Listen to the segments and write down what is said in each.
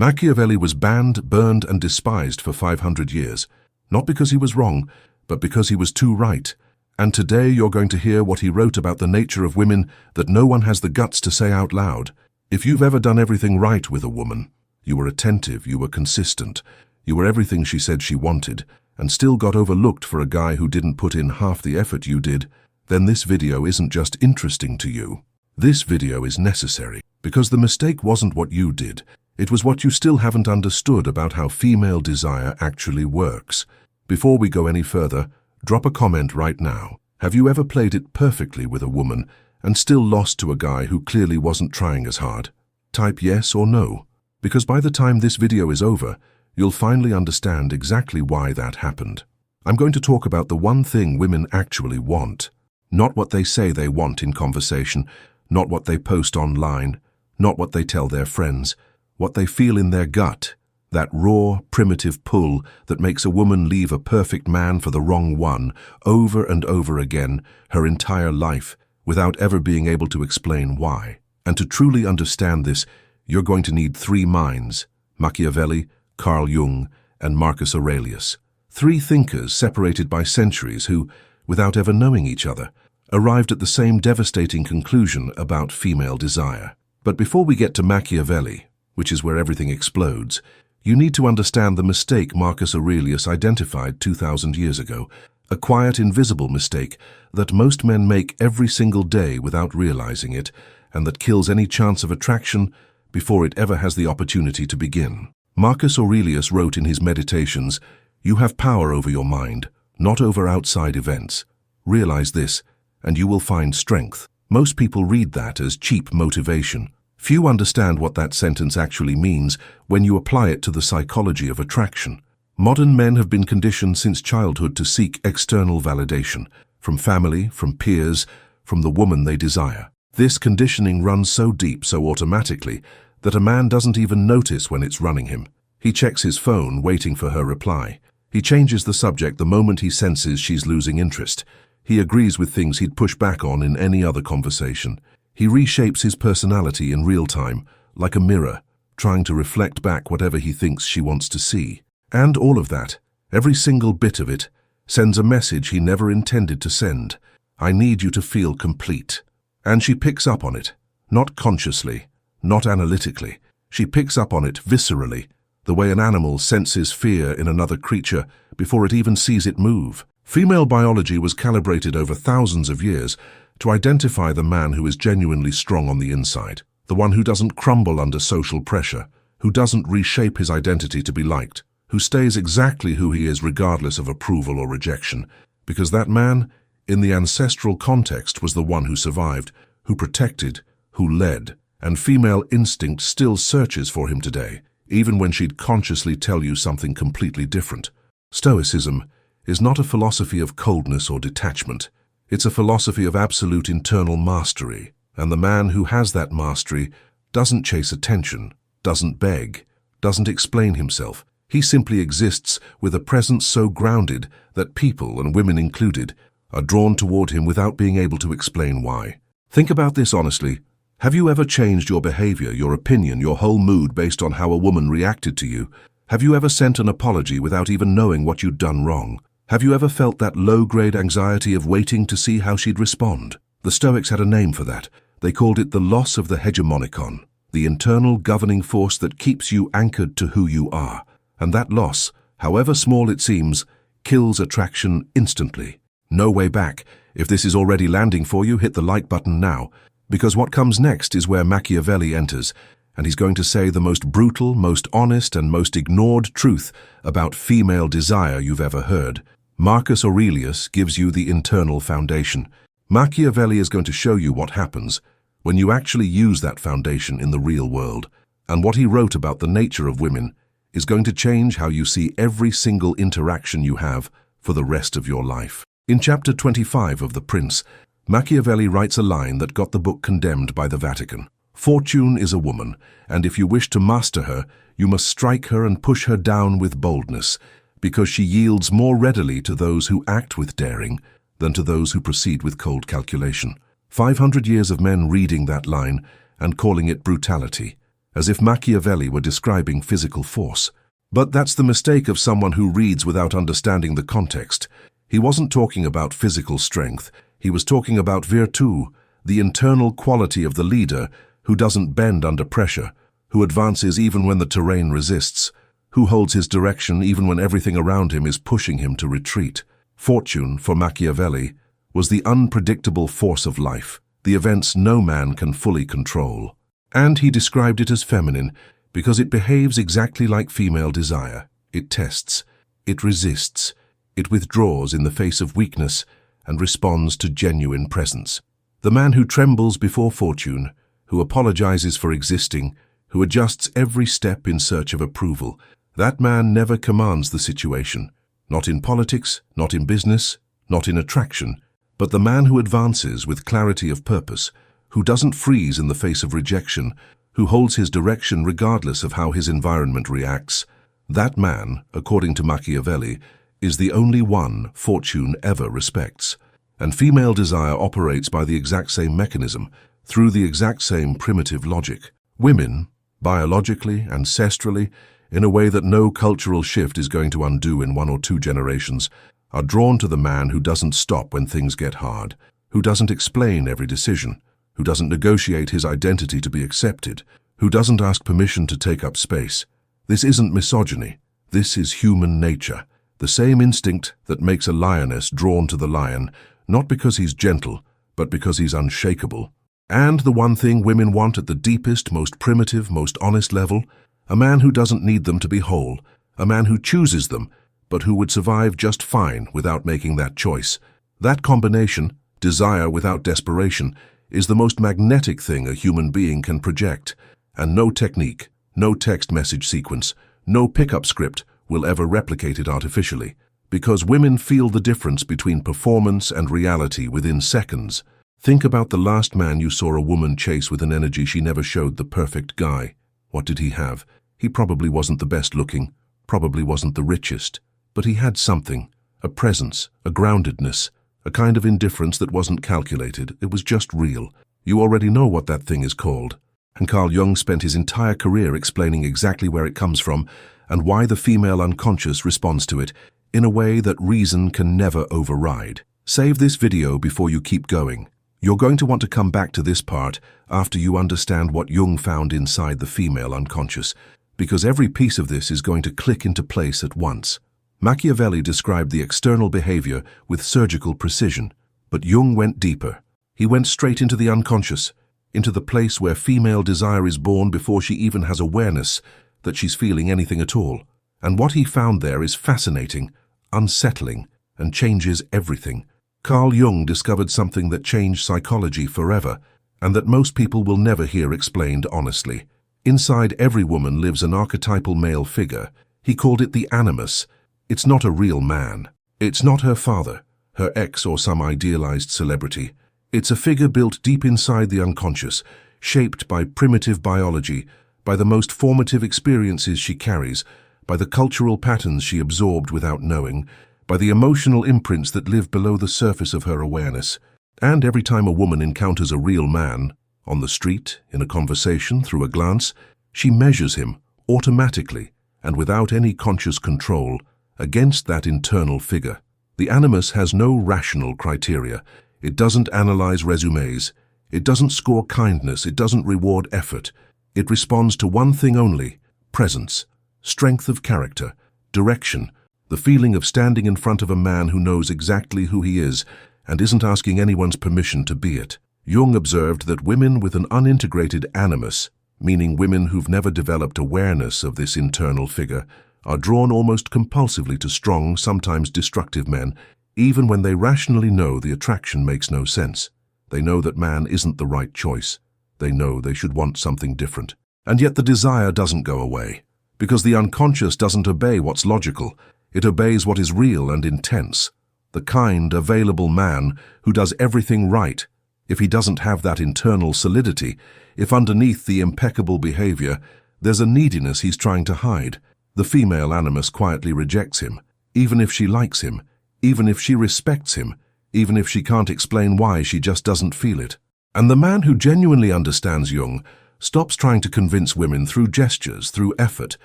Machiavelli was banned, burned, and despised for 500 years, not because he was wrong, but because he was too right. And today you're going to hear what he wrote about the nature of women that no one has the guts to say out loud. If you've ever done everything right with a woman, you were attentive, you were consistent, you were everything she said she wanted, and still got overlooked for a guy who didn't put in half the effort you did, then this video isn't just interesting to you. This video is necessary, because the mistake wasn't what you did, it was what you still haven't understood about how female desire actually works. Before we go any further, drop a comment right now. Have you ever played it perfectly with a woman and still lost to a guy who clearly wasn't trying as hard? Type yes or no, because by the time this video is over, you'll finally understand exactly why that happened. I'm going to talk about the one thing women actually want, not what they say they want in conversation, not what they post online, not what they tell their friends, what they feel in their gut, that raw, primitive pull that makes a woman leave a perfect man for the wrong one over and over again her entire life without ever being able to explain why. And to truly understand this, you're going to need three minds: Machiavelli, Carl Jung, and Marcus Aurelius. Three thinkers separated by centuries who, without ever knowing each other, arrived at the same devastating conclusion about female desire. But before we get to Machiavelli, which is where everything explodes, you need to understand the mistake Marcus Aurelius identified 2,000 years ago, a quiet, invisible mistake that most men make every single day without realizing it, and that kills any chance of attraction before it ever has the opportunity to begin. Marcus Aurelius wrote in his Meditations, "You have power over your mind, not over outside events. Realize this, and you will find strength." Most people read that as cheap motivation. Few understand what that sentence actually means when you apply it to the psychology of attraction. Modern men have been conditioned since childhood to seek external validation, from family, from peers, from the woman they desire. This conditioning runs so deep, so automatically, that a man doesn't even notice when it's running him. He checks his phone, waiting for her reply. He changes the subject the moment he senses she's losing interest. He agrees with things he'd push back on in any other conversation. He reshapes his personality in real time, like a mirror, trying to reflect back whatever he thinks she wants to see. And all of that, every single bit of it, sends a message he never intended to send. I need you to feel complete. And she picks up on it, not consciously, not analytically. She picks up on it viscerally, the way an animal senses fear in another creature before it even sees it move. Female biology was calibrated over thousands of years to identify the man who is genuinely strong on the inside, the one who doesn't crumble under social pressure, who doesn't reshape his identity to be liked, who stays exactly who he is regardless of approval or rejection, because that man, in the ancestral context, was the one who survived, who protected, who led, and female instinct still searches for him today, even when she'd consciously tell you something completely different. Stoicism is not a philosophy of coldness or detachment. It's a philosophy of absolute internal mastery, and the man who has that mastery doesn't chase attention, doesn't beg, doesn't explain himself. He simply exists with a presence so grounded that people, and women included, are drawn toward him without being able to explain why. Think about this honestly. Have you ever changed your behavior, your opinion, your whole mood based on how a woman reacted to you? Have you ever sent an apology without even knowing what you'd done wrong? Have you ever felt that low-grade anxiety of waiting to see how she'd respond? The Stoics had a name for that. They called it the loss of the hegemonikon, the internal governing force that keeps you anchored to who you are. And that loss, however small it seems, kills attraction instantly. No way back. If this is already landing for you, hit the like button now, because what comes next is where Machiavelli enters, and he's going to say the most brutal, most honest, and most ignored truth about female desire you've ever heard. Marcus Aurelius gives you the internal foundation. Machiavelli is going to show you what happens when you actually use that foundation in the real world. And what he wrote about the nature of women is going to change how you see every single interaction you have for the rest of your life. In chapter 25 of The Prince, Machiavelli writes a line that got the book condemned by the Vatican. "Fortune is a woman, and if you wish to master her, you must strike her and push her down with boldness, because she yields more readily to those who act with daring than to those who proceed with cold calculation." 500 years of men reading that line and calling it brutality. as if Machiavelli were describing physical force. But that's the mistake of someone who reads without understanding the context. He wasn't talking about physical strength. He was talking about virtù, the internal quality of the leader who doesn't bend under pressure, who advances even when the terrain resists, who holds his direction even when everything around him is pushing him to retreat. Fortune, for Machiavelli, was the unpredictable force of life, the events no man can fully control. And he described it as feminine because it behaves exactly like female desire. It tests, it resists, it withdraws in the face of weakness and responds to genuine presence. The man who trembles before fortune, who apologizes for existing, who adjusts every step in search of approval, that man never commands the situation. Not in politics, not in business, not in attraction, but the man who advances with clarity of purpose, who doesn't freeze in the face of rejection, who holds his direction regardless of how his environment reacts, that man, according to Machiavelli, is the only one fortune ever respects. And female desire operates by the exact same mechanism, through the exact same primitive logic. Women, biologically, ancestrally, in a way that no cultural shift is going to undo in 1 or 2 generations, are drawn to the man who doesn't stop when things get hard, who doesn't explain every decision, who doesn't negotiate his identity to be accepted, who doesn't ask permission to take up space. This isn't misogyny. This is human nature, the same instinct that makes a lioness drawn to the lion, not because he's gentle, but because he's unshakable. And the one thing women want at the deepest, most primitive, most honest level, a man who doesn't need them to be whole, a man who chooses them, but who would survive just fine without making that choice. That combination, desire without desperation, is the most magnetic thing a human being can project, and no technique, no text message sequence, no pickup script will ever replicate it artificially, because women feel the difference between performance and reality within seconds. Think about the last man you saw a woman chase with an energy she never showed, the perfect guy. What did he have? He probably wasn't the best looking, probably wasn't the richest, but he had something, a presence, a groundedness, a kind of indifference that wasn't calculated. It was just real. You already know what that thing is called. And Carl Jung spent his entire career explaining exactly where it comes from and why the female unconscious responds to it in a way that reason can never override. Save this video before you keep going. You're going to want to come back to this part after you understand what Jung found inside the female unconscious, because every piece of this is going to click into place at once. Machiavelli described the external behavior with surgical precision, but Jung went deeper. He went straight into the unconscious, into the place where female desire is born before she even has awareness that she's feeling anything at all. And what he found there is fascinating, unsettling, and changes everything. Carl Jung discovered something that changed psychology forever, and that most people will never hear explained honestly. Inside every woman lives an archetypal male figure. He called it the animus. It's not a real man. It's not her father, her ex, or some idealized celebrity. It's a figure built deep inside the unconscious, shaped by primitive biology, by the most formative experiences she carries, by the cultural patterns she absorbed without knowing, by the emotional imprints that live below the surface of her awareness. And every time a woman encounters a real man, on the street, in a conversation, through a glance, she measures him, automatically, and without any conscious control, against that internal figure. The animus has no rational criteria. It doesn't analyze resumes. It doesn't score kindness. It doesn't reward effort. It responds to one thing only: presence, strength of character, direction, the feeling of standing in front of a man who knows exactly who he is and isn't asking anyone's permission to be it. Jung observed that women with an unintegrated animus, meaning women who've never developed awareness of this internal figure, are drawn almost compulsively to strong, sometimes destructive men, even when they rationally know the attraction makes no sense. They know that man isn't the right choice. They know they should want something different. And yet the desire doesn't go away, because the unconscious doesn't obey what's logical. It obeys what is real and intense. The kind, available man who does everything right, if he doesn't have that internal solidity, if underneath the impeccable behavior there's a neediness he's trying to hide, the female animus quietly rejects him, even if she likes him, even if she respects him, even if she can't explain why, she just doesn't feel it. And the man who genuinely understands Jung stops trying to convince women through gestures, through effort,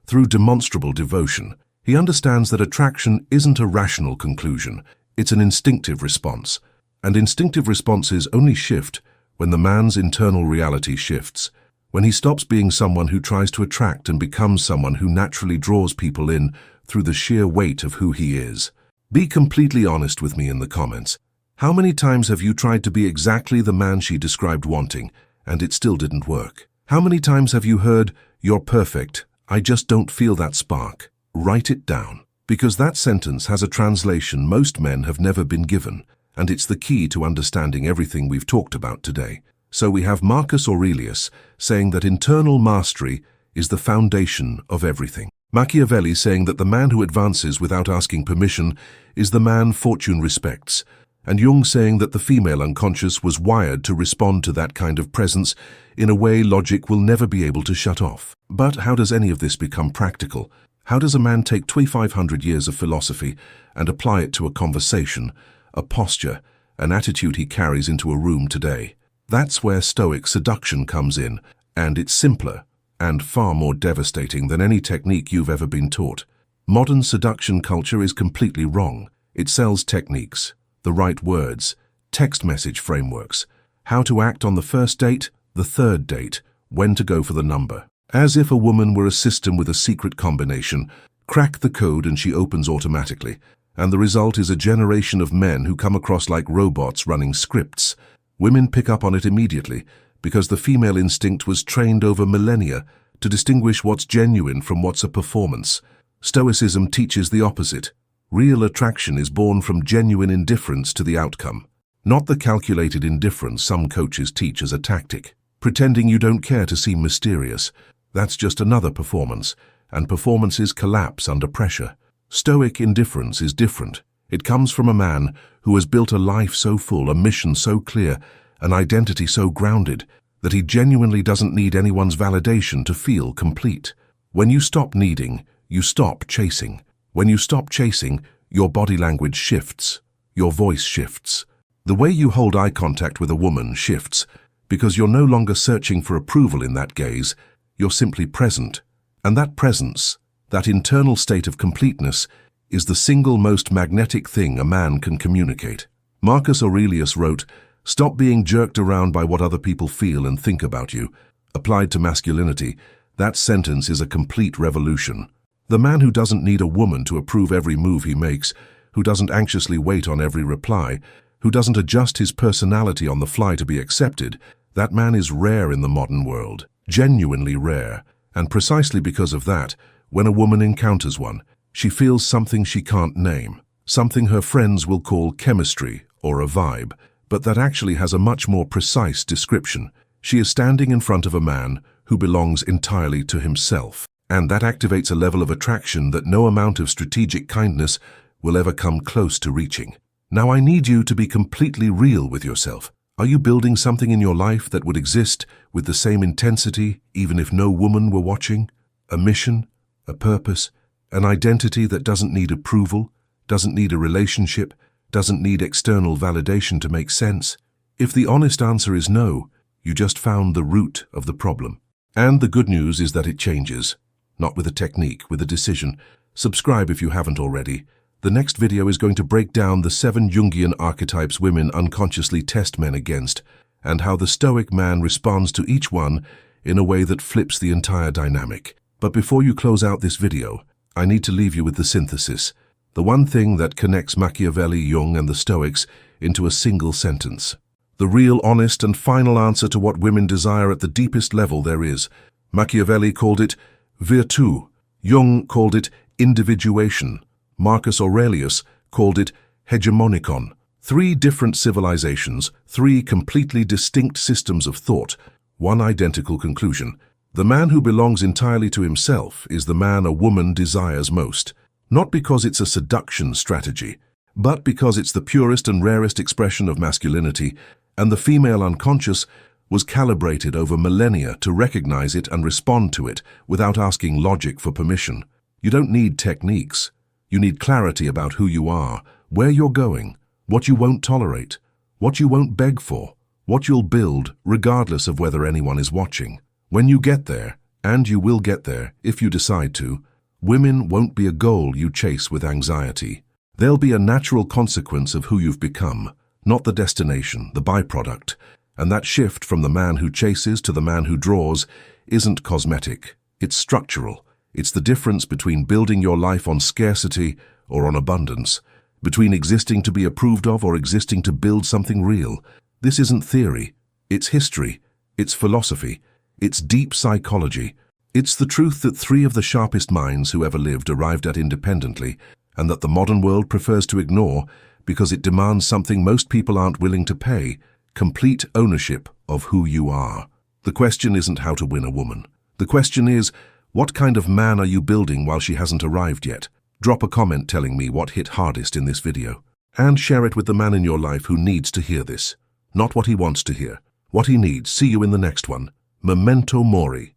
through demonstrable devotion. He understands that attraction isn't a rational conclusion, it's an instinctive response. And instinctive responses only shift when the man's internal reality shifts, when he stops being someone who tries to attract and becomes someone who naturally draws people in through the sheer weight of who he is. Be completely honest with me in the comments. How many times have you tried to be exactly the man she described wanting, and it still didn't work? How many times have you heard, "You're perfect, I just don't feel that spark"? Write it down, because that sentence has a translation most men have never been given, and it's the key to understanding everything we've talked about today. So we have Marcus Aurelius saying that internal mastery is the foundation of everything. Machiavelli saying that the man who advances without asking permission is the man fortune respects, and Jung saying that the female unconscious was wired to respond to that kind of presence in a way logic will never be able to shut off. But how does any of this become practical? How does a man take 2,500 years of philosophy and apply it to a conversation, a posture, an attitude he carries into a room today? That's where Stoic seduction comes in, and it's simpler and far more devastating than any technique you've ever been taught. Modern seduction culture is completely wrong. It sells techniques, the right words, text message frameworks, how to act on the first date, the third date, when to go for the number. As if a woman were a system with a secret combination, crack the code and she opens automatically, and the result is a generation of men who come across like robots running scripts. Women pick up on it immediately, because the female instinct was trained over millennia to distinguish what's genuine from what's a performance. Stoicism teaches the opposite. Real attraction is born from genuine indifference to the outcome, not the calculated indifference some coaches teach as a tactic. Pretending you don't care to seem mysterious, that's just another performance, and performances collapse under pressure. Stoic indifference is different. It comes from a man who has built a life so full, a mission so clear, an identity so grounded, that he genuinely doesn't need anyone's validation to feel complete. When you stop needing, you stop chasing. When you stop chasing, your body language shifts. Your voice shifts. The way you hold eye contact with a woman shifts, because you're no longer searching for approval in that gaze, you're simply present. And that presence, that internal state of completeness, is the single most magnetic thing a man can communicate. Marcus Aurelius wrote, "Stop being jerked around by what other people feel and think about you." Applied to masculinity, that sentence is a complete revolution. The man who doesn't need a woman to approve every move he makes, who doesn't anxiously wait on every reply, who doesn't adjust his personality on the fly to be accepted, that man is rare in the modern world, genuinely rare. And precisely because of that, when a woman encounters one, she feels something she can't name, something her friends will call chemistry or a vibe, but that actually has a much more precise description. She is standing in front of a man who belongs entirely to himself, and that activates a level of attraction that no amount of strategic kindness will ever come close to reaching. Now I need you to be completely real with yourself. Are you building something in your life that would exist with the same intensity even if no woman were watching? A mission, a purpose, an identity that doesn't need approval, doesn't need a relationship, doesn't need external validation to make sense? If the honest answer is no, you just found the root of the problem. And the good news is that it changes. Not with a technique, with a decision. Subscribe if you haven't already. The next video is going to break down the 7 Jungian archetypes women unconsciously test men against, and how the Stoic man responds to each one in a way that flips the entire dynamic. But before you close out this video, I need to leave you with the synthesis, the one thing that connects Machiavelli, Jung, and the Stoics into a single sentence. The real, honest, and final answer to what women desire at the deepest level there is. Machiavelli called it virtù. Jung called it individuation. Marcus Aurelius called it hegemonikon. 3 different civilizations, 3 completely distinct systems of thought, one identical conclusion. The man who belongs entirely to himself is the man a woman desires most. Not because it's a seduction strategy, but because it's the purest and rarest expression of masculinity, and the female unconscious was calibrated over millennia to recognize it and respond to it without asking logic for permission. You don't need techniques. You need clarity about who you are, where you're going, what you won't tolerate, what you won't beg for, what you'll build regardless of whether anyone is watching. When you get there, and you will get there if you decide to, women won't be a goal you chase with anxiety. They'll be a natural consequence of who you've become, not the destination, the byproduct. And that shift from the man who chases to the man who draws isn't cosmetic. It's structural. It's the difference between building your life on scarcity or on abundance, between existing to be approved of or existing to build something real. This isn't theory. It's history. It's philosophy. It's deep psychology. It's the truth that 3 of the sharpest minds who ever lived arrived at independently, and that the modern world prefers to ignore because it demands something most people aren't willing to pay: complete ownership of who you are. The question isn't how to win a woman. The question is, what kind of man are you building while she hasn't arrived yet? Drop a comment telling me what hit hardest in this video. And share it with the man in your life who needs to hear this. Not what he wants to hear, what he needs. See you in the next one. Memento mori.